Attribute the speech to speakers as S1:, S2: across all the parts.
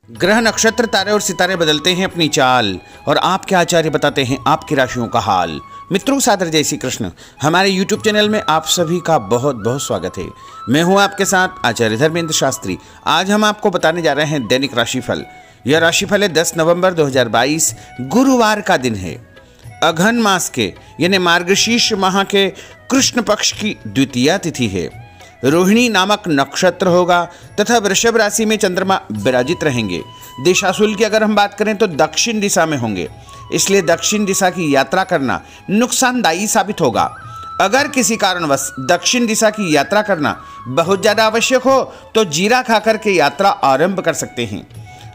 S1: ग्रह नक्षत्र तारे और सितारे बदलते हैं अपनी चाल और आपके आचार्य बताते हैं आपकी राशियों का हाल। मित्रों, सादर जय श्री कृष्ण। हमारे YouTube चैनल में आप सभी का बहुत बहुत स्वागत है। मैं हूं आपके साथ आचार्य धर्मेंद्र शास्त्री। आज हम आपको बताने जा रहे हैं दैनिक राशिफल। यह राशिफल है 10 नवंबर 2022 गुरुवार का दिन है। अघन मास के यानी मार्गशीर्ष माह के कृष्ण पक्ष की द्वितीया तिथि है। रोहिणी नामक नक्षत्र होगा तथा वृषभ राशि में चंद्रमा विराजित रहेंगे। दिशाशूल की अगर हम बात करें तो दक्षिण दिशा में होंगे, इसलिए दक्षिण दिशा की यात्रा करना नुकसानदायी साबित होगा। अगर किसी कारणवश दक्षिण दिशा की यात्रा करना बहुत ज़्यादा आवश्यक हो तो जीरा खाकर के यात्रा आरंभ कर सकते हैं।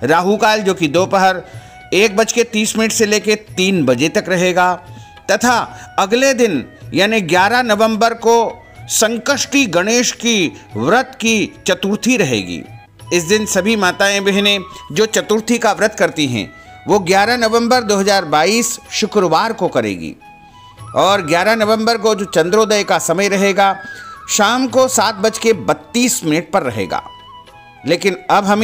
S1: राहु काल जो कि दोपहर 1:30 से लेकर 3 बजे तक रहेगा तथा अगले दिन यानी 11 नवंबर को संकष्टी गणेश की व्रत की चतुर्थी रहेगी। इस दिन सभी माताएं बहनें जो चतुर्थी का व्रत करती हैं वो 11 नवंबर 2022 शुक्रवार को करेगी और 11 नवंबर को जो चंद्रोदय का समय रहेगा शाम को 7:32 पर रहेगा। लेकिन अब हम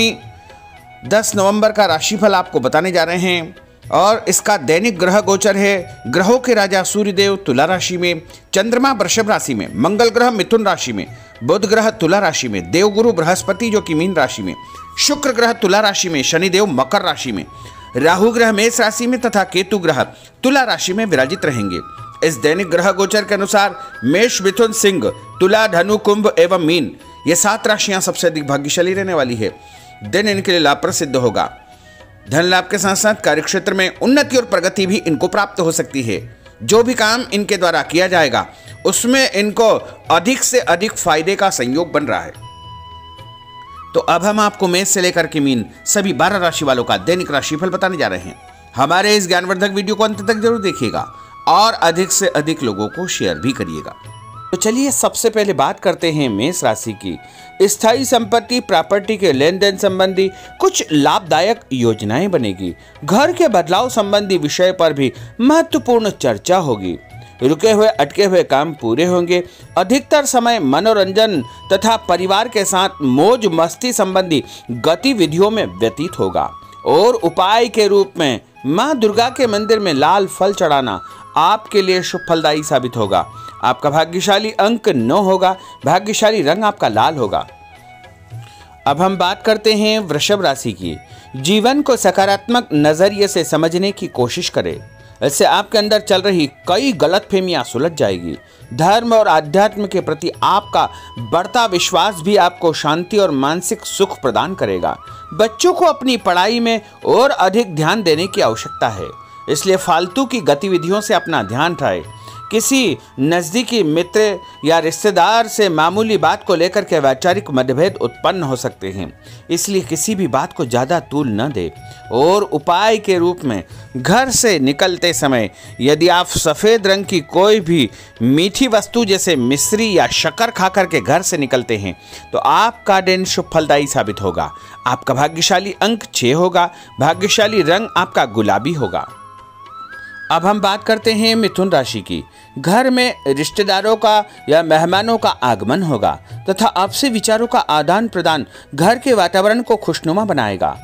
S1: 10 नवंबर का राशिफल आपको बताने जा रहे हैं और इसका दैनिक ग्रह गोचर है। ग्रहों के राजा सूर्यदेव तुला राशि में, चंद्रमा वृषभ राशि में, मंगल ग्रह मिथुन राशि में, बुध ग्रह तुला राशि में, देवगुरु बृहस्पति जो कि मीन राशि में, शुक्र ग्रह तुला राशि में, शनिदेव मकर राशि में, राहु ग्रह मेष राशि में तथा केतु ग्रह तुला राशि में विराजित रहेंगे। इस दैनिक ग्रह गोचर के अनुसार मेष, मिथुन, सिंह, तुला, धनु, कुंभ एवं मीन ये 7 राशियां सबसे अधिक भाग्यशाली रहने वाली है। दिन इनके लिए लाभप्रद सिद्ध होगा। धन लाभ के साथ साथ कार्यक्षेत्र में उन्नति और प्रगति भी इनको प्राप्त हो सकती है। जो भी काम इनके द्वारा किया जाएगा उसमें इनको अधिक से अधिक फायदे का संयोग बन रहा है। तो अब हम आपको मेष से लेकर के मीन सभी 12 राशि वालों का दैनिक राशिफल बताने जा रहे हैं। हमारे इस ज्ञानवर्धक वीडियो को अंत तक जरूर देखिएगा और अधिक से अधिक लोगों को शेयर भी करिएगा। तो चलिए सबसे पहले बात करते हैं मेष राशि की। स्थायी संपत्ति प्रॉपर्टी के लेन देन संबंधी कुछ लाभदायक योजनाएं बनेगी। घर के बदलाव संबंधी विषय पर भी महत्वपूर्ण चर्चा होगी। रुके हुए अटके हुए काम पूरे होंगे। अधिकतर समय मनोरंजन तथा परिवार के साथ मौज मस्ती संबंधी गतिविधियों में व्यतीत होगा और उपाय के रूप में मां दुर्गा के मंदिर में लाल फल चढ़ाना आपके लिए शुभ फलदायी साबित होगा। आपका भाग्यशाली अंक 9 होगा। भाग्यशाली रंग आपका लाल होगा। अब हम बात करते हैं वृषभ राशि की। जीवन को सकारात्मक नजरिए से समझने की कोशिश करें, इससे आपके अंदर चल रही कई गलतफहमियां सुलझ जाएगी। धर्म और आध्यात्म के प्रति आपका बढ़ता विश्वास भी आपको शांति और मानसिक सुख प्रदान करेगा। बच्चों को अपनी पढ़ाई में और अधिक ध्यान देने की आवश्यकता है, इसलिए फालतू की गतिविधियों से अपना ध्यान हटाएं। किसी नज़दीकी मित्र या रिश्तेदार से मामूली बात को लेकर के वैचारिक मतभेद उत्पन्न हो सकते हैं, इसलिए किसी भी बात को ज़्यादा तूल न दे। और उपाय के रूप में घर से निकलते समय यदि आप सफ़ेद रंग की कोई भी मीठी वस्तु जैसे मिश्री या शक्कर खा करके घर से निकलते हैं तो आपका दिन शुभ फलदायी साबित होगा। आपका भाग्यशाली अंक 6 होगा। भाग्यशाली रंग आपका गुलाबी होगा। अब हम बात करते हैं मिथुन राशि की। घर में रिश्तेदारों का या मेहमानों का आगमन होगा तथा आपसी विचारों का आदान प्रदान घर के वातावरण को खुशनुमा बनाएगा।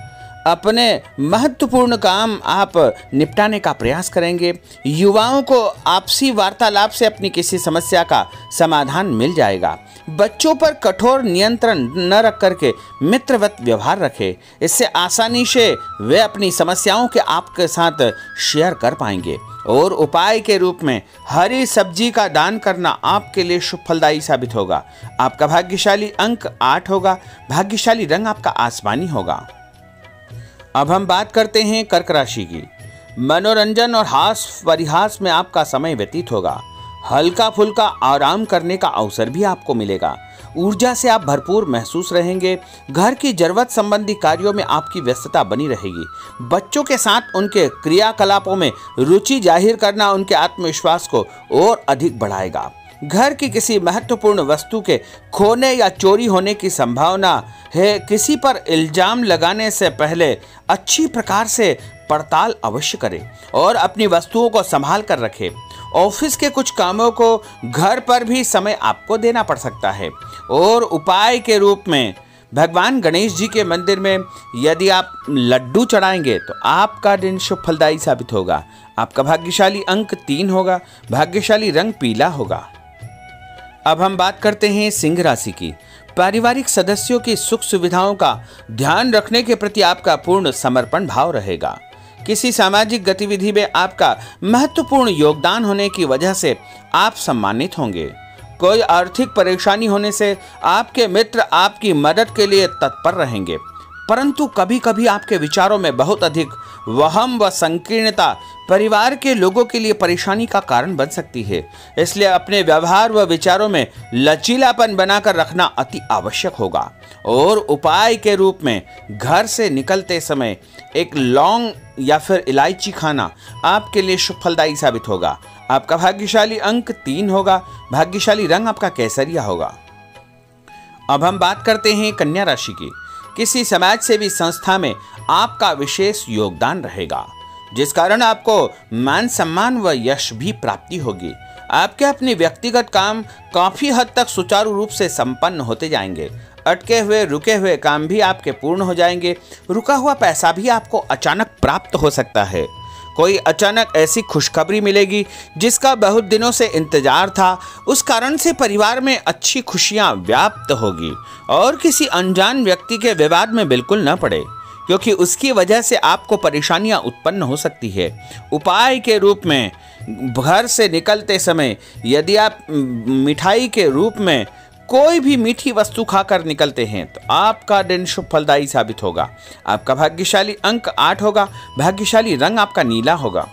S1: अपने महत्वपूर्ण काम आप निपटाने का प्रयास करेंगे। युवाओं को आपसी वार्तालाप से अपनी किसी समस्या का समाधान मिल जाएगा। बच्चों पर कठोर नियंत्रण न रख करके मित्रवत व्यवहार रखें, इससे आसानी से वे अपनी समस्याओं के आपके साथ शेयर कर पाएंगे। और उपाय के रूप में हरी सब्जी का दान करना आपके लिए शुभ फलदायी साबित होगा। आपका भाग्यशाली अंक 8 होगा। भाग्यशाली रंग आपका आसमानी होगा। अब हम बात करते हैं कर्क राशि की। मनोरंजन और हास परिहास में आपका समय व्यतीत होगा। हल्का फुल्का आराम करने का अवसर भी आपको मिलेगा। ऊर्जा से आप भरपूर महसूस रहेंगे। घर की जरूरत संबंधी कार्यों में आपकी व्यस्तता बनी रहेगी। बच्चों के साथ उनके क्रियाकलापों में रुचि जाहिर करना उनके आत्मविश्वास को और अधिक बढ़ाएगा। घर की किसी महत्वपूर्ण वस्तु के खोने या चोरी होने की संभावना है। किसी पर इल्जाम लगाने से पहले अच्छी प्रकार से पड़ताल अवश्य करें और अपनी वस्तुओं को संभाल कर रखें। ऑफिस के कुछ कामों को घर पर भी समय आपको देना पड़ सकता है और उपाय के रूप में भगवान गणेश जी के मंदिर में यदि आप लड्डू चढ़ाएंगे तो आपका दिन शुभ फलदायी साबित होगा। आपका भाग्यशाली अंक 3 होगा। भाग्यशाली रंग पीला होगा। अब हम बात करते हैं सिंह राशि की। पारिवारिक सदस्यों की सुख सुविधाओं का ध्यान रखने के प्रति आपका पूर्ण समर्पण भाव रहेगा। किसी सामाजिक गतिविधि में आपका महत्वपूर्ण योगदान होने की वजह से आप सम्मानित होंगे। कोई आर्थिक परेशानी होने से आपके मित्र आपकी मदद के लिए तत्पर रहेंगे, परंतु कभी कभी आपके विचारों में बहुत अधिक वहम व संकीर्णता परिवार के लोगों के लिए परेशानी का कारण बन सकती है। इसलिए अपने व्यवहार व विचारों में लचीलापन बनाकर रखना अति आवश्यक होगा। और उपाय के रूप में घर से निकलते समय एक लौंग या फिर इलायची खाना आपके लिए शुभ फलदायी साबित होगा। आपका भाग्यशाली अंक 3 होगा। भाग्यशाली रंग आपका केसरिया होगा। अब हम बात करते हैं कन्या राशि की। किसी समाज सेवी संस्था में आपका विशेष योगदान रहेगा, जिस कारण आपको मान सम्मान व यश भी प्राप्ति होगी। आपके अपने व्यक्तिगत काम काफी हद तक सुचारू रूप से संपन्न होते जाएंगे। अटके हुए रुके हुए काम भी आपके पूर्ण हो जाएंगे। रुका हुआ पैसा भी आपको अचानक प्राप्त हो सकता है। कोई अचानक ऐसी खुशखबरी मिलेगी जिसका बहुत दिनों से इंतजार था। उस कारण से परिवार में अच्छी खुशियां व्याप्त होगी और किसी अनजान व्यक्ति के विवाद में बिल्कुल न पड़े, क्योंकि उसकी वजह से आपको परेशानियां उत्पन्न हो सकती है। उपाय के रूप में घर से निकलते समय यदि आप मिठाई के रूप में कोई भी मीठी वस्तु खाकर निकलते हैं तो आपका दिन शुभ फलदायी साबित होगा। आपका भाग्यशाली अंक 8 होगा। भाग्यशाली रंग आपका नीला होगा।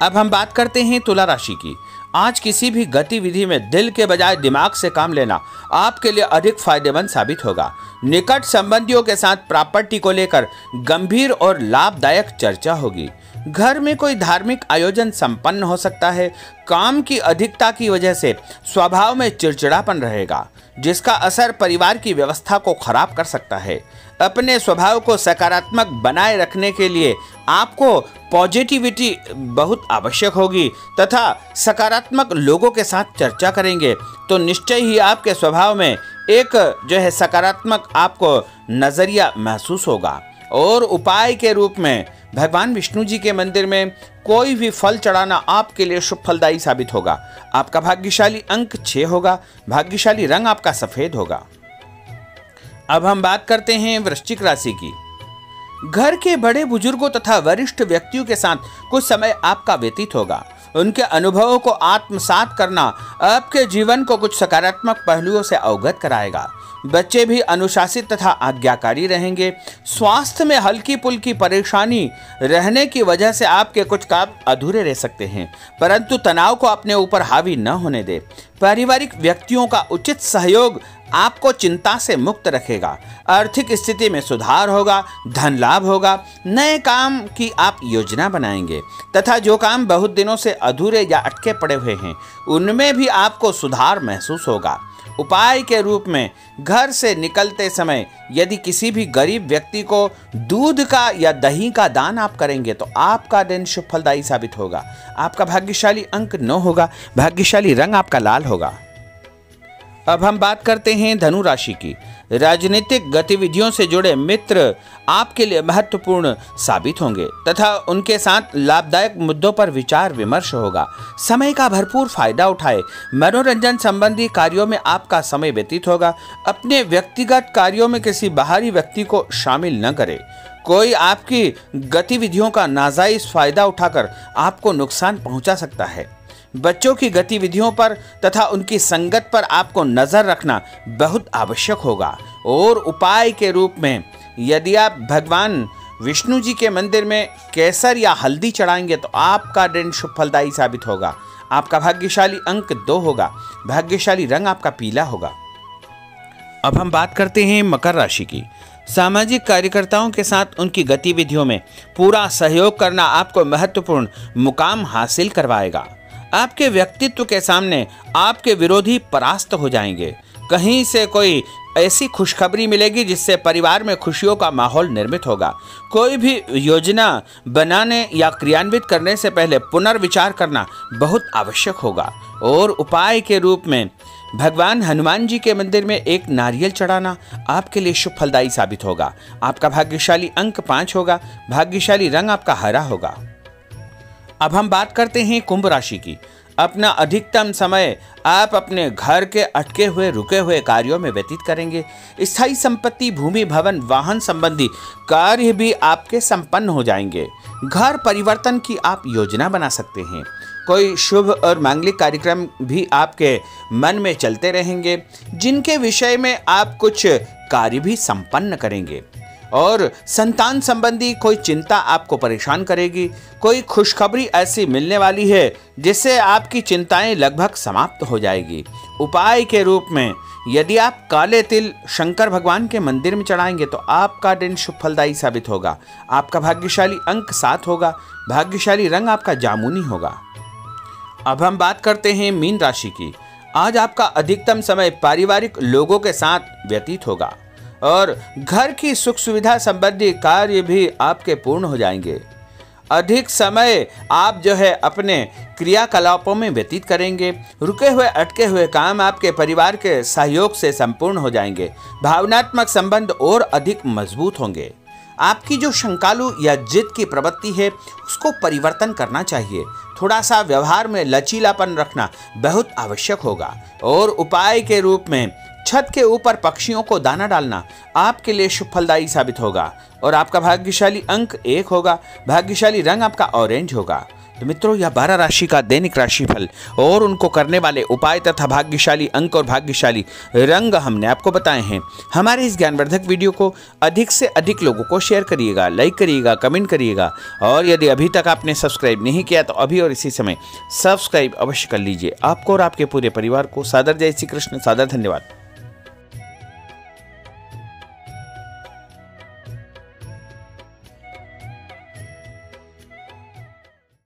S1: अब हम बात करते हैं तुला राशि की। आज किसी भी गतिविधि में दिल के बजाय दिमाग से काम लेना आपके लिए अधिक फायदेमंद साबित होगा। निकट संबंधियों के साथ प्रॉपर्टी को लेकर गंभीर और लाभदायक चर्चा होगी। घर में कोई धार्मिक आयोजन संपन्न हो सकता है। काम की अधिकता की वजह से स्वभाव में चिड़चिड़ापन रहेगा, जिसका असर परिवार की व्यवस्था को खराब कर सकता है। अपने स्वभाव को सकारात्मक बनाए रखने के लिए आपको पॉजिटिविटी बहुत आवश्यक होगी तथा सकारात्मक लोगों के साथ चर्चा करेंगे तो निश्चय ही आपके स्वभाव में एक सकारात्मक आपको नजरिया महसूस होगा। और उपाय के रूप में भगवान विष्णु जी के मंदिर में कोई भी फल चढ़ाना आपके लिए शुभ फलदायी साबित होगा। आपका भाग्यशाली अंक 6 होगा। भाग्यशाली रंग आपका सफेद होगा। अब हम बात करते हैं वृश्चिक राशि की। घर के बड़े बुजुर्गों तथा वरिष्ठ व्यक्तियों के साथ कुछ समय आपका व्यतीत होगा। उनके अनुभवों को आत्मसात करना आपके जीवन को कुछ सकारात्मक पहलुओं से अवगत कराएगा। बच्चे भी अनुशासित तथा आज्ञाकारी रहेंगे। स्वास्थ्य में हल्की पुल्की परेशानी रहने की वजह से आपके कुछ काम अधूरे रह सकते हैं, परंतु तनाव को अपने ऊपर हावी न होने दे। पारिवारिक व्यक्तियों का उचित सहयोग आपको चिंता से मुक्त रखेगा। आर्थिक स्थिति में सुधार होगा। धन लाभ होगा। नए काम की आप योजना बनाएंगे तथा जो काम बहुत दिनों से अधूरे या अटके पड़े हुए हैं उनमें भी आपको सुधार महसूस होगा। उपाय के रूप में घर से निकलते समय यदि किसी भी गरीब व्यक्ति को दूध का या दही का दान आप करेंगे तो आपका दिन शुभ फलदायी साबित होगा। आपका भाग्यशाली अंक 9 होगा। भाग्यशाली रंग आपका लाल होगा। अब हम बात करते हैं धनु राशि की। राजनीतिक गतिविधियों से जुड़े मित्र आपके लिए महत्वपूर्ण साबित होंगे तथा उनके साथ लाभदायक मुद्दों पर विचार विमर्श होगा। समय का भरपूर फायदा उठाए। मनोरंजन संबंधी कार्यों में आपका समय व्यतीत होगा। अपने व्यक्तिगत कार्यों में किसी बाहरी व्यक्ति को शामिल न करें। कोई आपकी गतिविधियों का नाजायज फायदा उठाकर आपको नुकसान पहुंचा सकता है। बच्चों की गतिविधियों पर तथा उनकी संगत पर आपको नजर रखना बहुत आवश्यक होगा। और उपाय के रूप में यदि आप भगवान विष्णु जी के मंदिर में केसर या हल्दी चढ़ाएंगे तो आपका दिन शुभ फलदायी साबित होगा। आपका भाग्यशाली अंक 2 होगा। भाग्यशाली रंग आपका पीला होगा। अब हम बात करते हैं मकर राशि की। सामाजिक कार्यकर्ताओं के साथ उनकी गतिविधियों में पूरा सहयोग करना आपको महत्वपूर्ण मुकाम हासिल करवाएगा। आपके व्यक्तित्व के सामने आपके विरोधी परास्त हो जाएंगे। कहीं से कोई ऐसी खुशखबरी मिलेगी जिससे परिवार में खुशियों का माहौल निर्मित होगा। कोई भी योजना बनाने या क्रियान्वित करने से पहले पुनर्विचार करना बहुत आवश्यक होगा। और उपाय के रूप में भगवान हनुमान जी के मंदिर में एक नारियल चढ़ाना आपके लिए शुभ फलदायी साबित होगा। आपका भाग्यशाली अंक 5 होगा। भाग्यशाली रंग आपका हरा होगा। अब हम बात करते हैं कुंभ राशि की। अपना अधिकतम समय आप अपने घर के अटके हुए रुके हुए कार्यों में व्यतीत करेंगे। स्थायी संपत्ति, भूमि, भवन, वाहन संबंधी कार्य भी आपके संपन्न हो जाएंगे। घर परिवर्तन की आप योजना बना सकते हैं। कोई शुभ और मांगलिक कार्यक्रम भी आपके मन में चलते रहेंगे, जिनके विषय में आप कुछ कार्य भी संपन्न करेंगे। और संतान संबंधी कोई चिंता आपको परेशान करेगी। कोई खुशखबरी ऐसी मिलने वाली है जिससे आपकी चिंताएं लगभग समाप्त हो जाएगी। उपाय के रूप में यदि आप काले तिल शंकर भगवान के मंदिर में चढ़ाएंगे तो आपका दिन शुभ फलदायी साबित होगा। आपका भाग्यशाली अंक 7 होगा। भाग्यशाली रंग आपका जामुनी होगा। अब हम बात करते हैं मीन राशि की। आज आपका अधिकतम समय पारिवारिक लोगों के साथ व्यतीत होगा और घर की सुख सुविधा संबंधी कार्य भी आपके पूर्ण हो जाएंगे। अधिक समय आप अपने क्रियाकलापों में व्यतीत करेंगे। रुके हुए अटके हुए काम आपके परिवार के सहयोग से संपूर्ण हो जाएंगे। भावनात्मक संबंध और अधिक मजबूत होंगे। आपकी जो शंकालु या जिद की प्रवृत्ति है उसको परिवर्तन करना चाहिए। थोड़ा सा व्यवहार में लचीलापन रखना बहुत आवश्यक होगा। और उपाय के रूप में छत के ऊपर पक्षियों को दाना डालना आपके लिए शुभ फलदायी साबित होगा। और आपका भाग्यशाली अंक 1 होगा। भाग्यशाली रंग आपका ऑरेंज होगा। तो मित्रों, यह 12 राशि का दैनिक राशिफल और उनको करने वाले उपाय तथा भाग्यशाली अंक और भाग्यशाली रंग हमने आपको बताए हैं। हमारे इस ज्ञानवर्धक वीडियो को अधिक से अधिक लोगों को शेयर करिएगा, लाइक करिएगा, कमेंट करिएगा। और यदि अभी तक आपने सब्सक्राइब नहीं किया तो अभी और इसी समय सब्सक्राइब अवश्य कर लीजिए। आपको और आपके पूरे परिवार को सादर जय श्री कृष्ण, सादर धन्यवाद।